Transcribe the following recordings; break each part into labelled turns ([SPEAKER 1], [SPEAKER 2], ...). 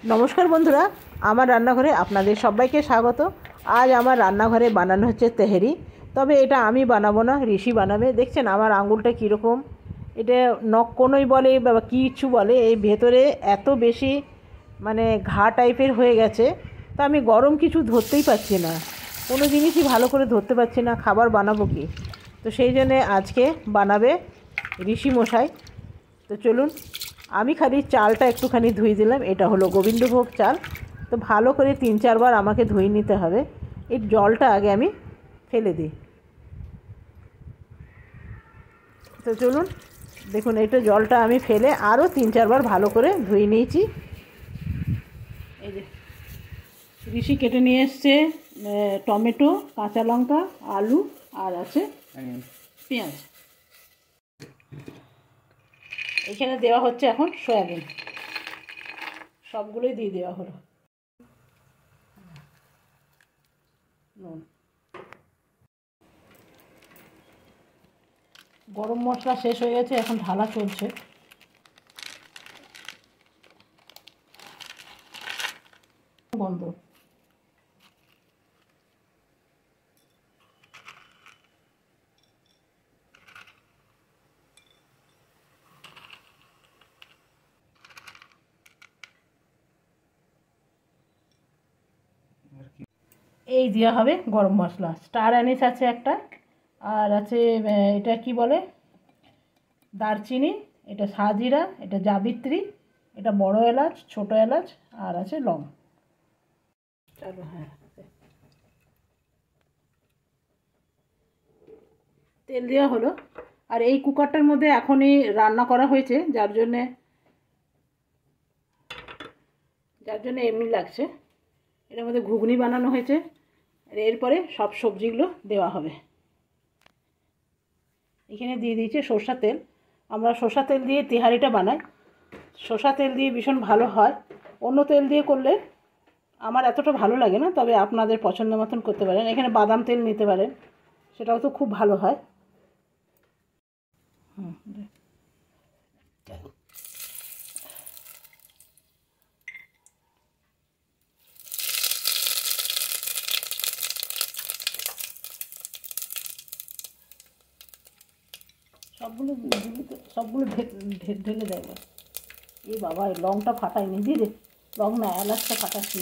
[SPEAKER 1] নমস্কার বন্ধুরা, আমার রান্নাঘরে আপনাদের সবাইকে স্বাগত। আজ আমার রান্নাঘরে বানানো হচ্ছে তেহেরি। তবে এটা আমি বানাবো না, ঋষি বানাবে। দেখছেন আমার আঙুলটা কীরকম, এটা নখ কোনোই বলে বা কিছু বলে, এই ভেতরে এত বেশি মানে ঘা টাইপের হয়ে গেছে। তা আমি গরম কিছু ধরতেই পারছি না, কোনো জিনিসই ভালো করে ধরতে পারছি না, খাবার বানাবো কি। তো সেই জন্যে আজকে বানাবে ঋষি মশাই। তো চলুন, আমি খালি চালটা একটুখানি ধুয়ে দিলাম। এটা হলো গোবিন্দভোগ চাল। তো ভালো করে 3-4 বার আমাকে ধুয়ে নিতে হবে। এই জলটা আগে আমি ফেলে দিই। তো চলুন দেখুন, এটা জলটা আমি ফেলে আরও 3-4 বার ভালো করে ধুয়ে নিয়েছি। এই যে ঋষি কেটে নিয়ে এসছে টমেটো, কাঁচা লঙ্কা, আলু আর আছে পেঁয়াজ। এখানে দেওয়া হচ্ছে এখন সয়াবিন, সবগুলোই দিয়ে দেওয়া হলো। নুন, গরম মশলা শেষ হয়ে গেছে, এখন ঢালা চলছে। বন্ধ। এই দেওয়া হবে গরম মশলা, স্টার অ্যানিস আছে একটা, আর আছে এটা কি বলে দারচিনি, এটা সাজিরা, এটা জাবিত্রী, এটা বড় এলাচ, ছোট এলাচ, আর আছে লং। চলো, হ্যাঁ, তেল দেওয়া হলো। আর এই কুকারটার মধ্যে এখনই রান্না করা হয়েছে, যার জন্যে এমনি লাগছে। এটার মধ্যে ঘুগনি বানানো হয়েছে। আর এরপরে সব সবজিগুলো দেওয়া হবে। এখানে দিয়ে দিয়েছে সরষা তেল। আমরা সরষা তেল দিয়ে তেহারিটা বানাই, সরষা তেল দিয়ে ভীষণ ভালো হয়। অন্য তেল দিয়ে করলে আমার এতটা ভালো লাগে না, তবে আপনাদের পছন্দ মতন করতে পারেন। এখানে বাদাম তেল নিতে পারেন, সেটাও তো খুব ভালো হয়। সবগুলো ঢেলে দেয়। এই বাবা, এই লংটা ফাটাইনি দিদি, লং না এলাচটা ফাটাচ্ছি।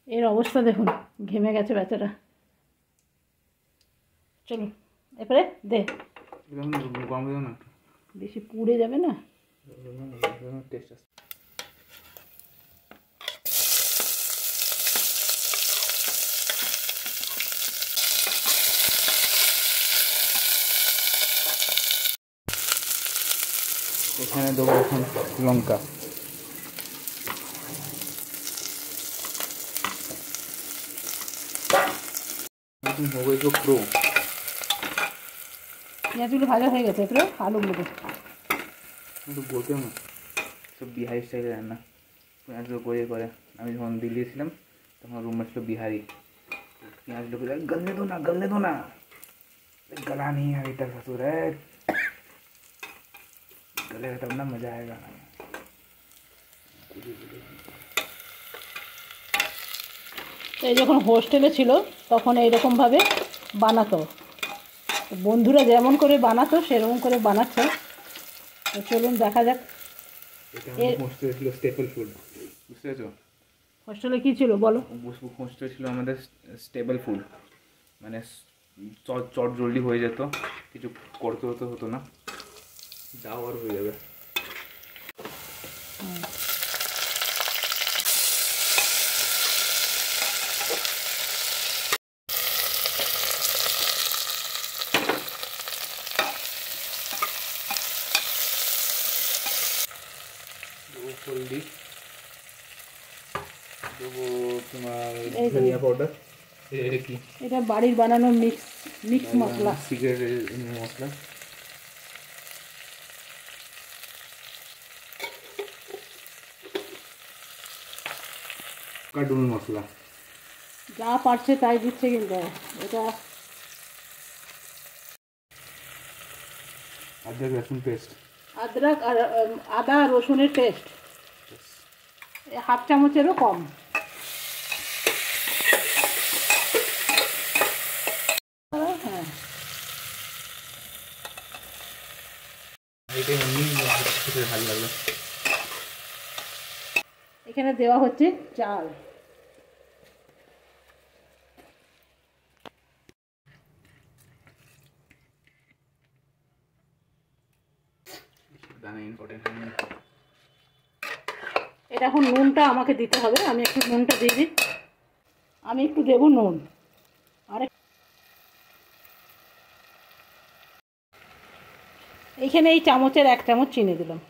[SPEAKER 1] এর অবস্থা দেখুন, ঘেমে গেছে বেচারা। চলুন এরপরে দে, বেশি পুড়ে যাবে না।
[SPEAKER 2] এখানে দেবো এখন লঙ্কা,
[SPEAKER 1] পেঁয়াজগুলো ভাজা হয়ে গেছে, এরপরে আলুগুলো দেবো।
[SPEAKER 2] বলতে না সব বিহারি স্টাইলে রান্না। পেঁয়াজগুলো করে করে আমি যখন দিল্লি ছিলাম তখন রুমমেট ছিল বিহারি। পেঁয়াজগুলো করে গলনে দো না, গলনে দো না, गला नहीं है अभी तक ससुर है, गलेगा तब ना मजा आएगा।
[SPEAKER 1] এই যখন হোস্টেলে ছিল তখন এইরকমভাবে বানাতো, বন্ধুরা যেমন করে বানাতো সেরকম করে বানাচ্ছে। তো চলুন দেখা যাক।
[SPEAKER 2] হোস্টেলে ছিল স্টেপল ফুড, বুঝতে পেরেছো?
[SPEAKER 1] হোস্টেলে কী ছিল বলো?
[SPEAKER 2] হোস্টেলে ছিল আমাদের স্টেবল ফুড, মানে চট জলদি হয়ে যেত, কিছু করতে হতো না, যাও আর হয়ে যাবে। হলদি দেবো, তোমার ধনিয়া পাউডার, এটা কি,
[SPEAKER 1] এটা বাড়ির বানানো মিক্স মশলা,
[SPEAKER 2] সিগারেট মশলা, কাডুন মশলা,
[SPEAKER 1] যা পারছে তাই দিচ্ছে, কিন্তু এটা
[SPEAKER 2] अदरक लहसुन पेस्ट,
[SPEAKER 1] আদরক আর আদা রসুনের পেস্ট হাফ চামচেরও কম। হ্যাঁ,
[SPEAKER 2] এটাই এমনি খেতে ভালো লাগলো।
[SPEAKER 1] এখানে দেওয়া হচ্ছে চাল।
[SPEAKER 2] দানা ইম্পর্টেন্ট।
[SPEAKER 1] এটা এখন নুনটা আমাকে দিতে হবে, আমি একটু নুনটা দিয়ে দিই। আমি একটু দেবো নুন, আর এইখানে এই চামচের 1 চামচ চিনি দিলাম।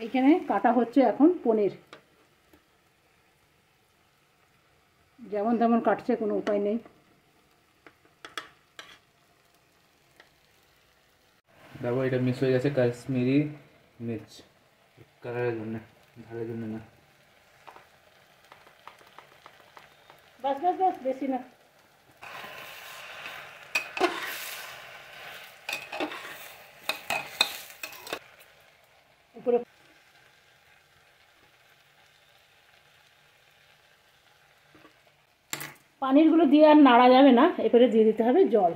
[SPEAKER 1] এইখানে কাটা হচ্ছে এখন পনির, যেমন তেমন কাটছে, কোনো উপায় নেই।
[SPEAKER 2] দেখো এটা মিক্স হয়ে গেছে কাশ্মীরি মির্চ, কালারের জন্য, ঝালের জন্য না।
[SPEAKER 1] বাস বাস বাস, বেশি না। উপরে পানিরগুলো দিয়ে আর নাড়া যাবে না, এরপরে দিয়ে দিতে হবে জল।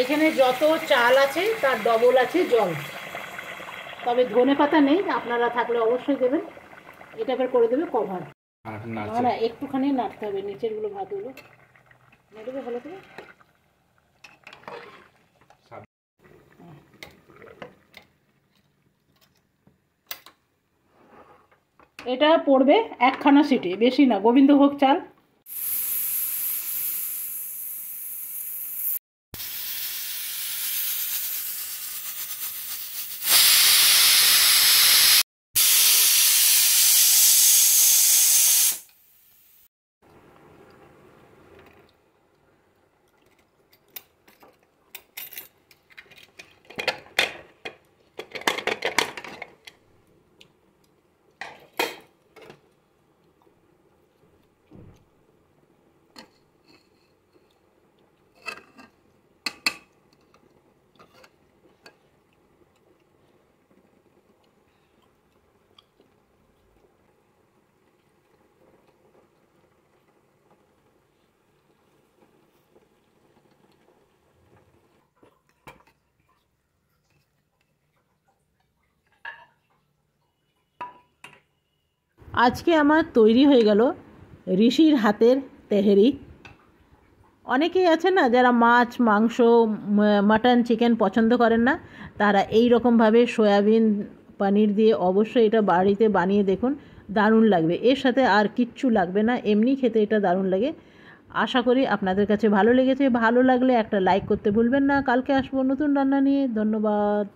[SPEAKER 1] এখানে যত চাল আছে তার ডবল আছে জল, তবে ধনে পাতা নেই, আপনারা থাকলে অবশ্যই দেবেন। এটা এবার করে দেবে কভার।
[SPEAKER 2] আর
[SPEAKER 1] না
[SPEAKER 2] নাড়ছে,
[SPEAKER 1] না, একটুখানি নাড়তে হবে, নিচেরগুলো ভাতগুলো নেড়ে ভালো করে। এটা পড়বে 1খানা সিটি, বেশি না, গোবিন্দভোগ চাল। আজকে আমার তৈরি হয়ে গেল ঋষির হাতের তেহেরি। অনেকেই আছে না যারা মাছ মাংস মাটন চিকেন পছন্দ করেন না, তারা এই রকমভাবে সয়াবিন পনির দিয়ে অবশ্যই এটা বাড়িতে বানিয়ে দেখুন, দারুণ লাগবে। এর সাথে আর কিচ্ছু লাগবে না, এমনি খেতে এটা দারুণ লাগে। আশা করি আপনাদের কাছে ভালো লেগেছে। ভালো লাগলে একটা লাইক করতে ভুলবেন না। কালকে আসবো নতুন রান্না নিয়ে। ধন্যবাদ।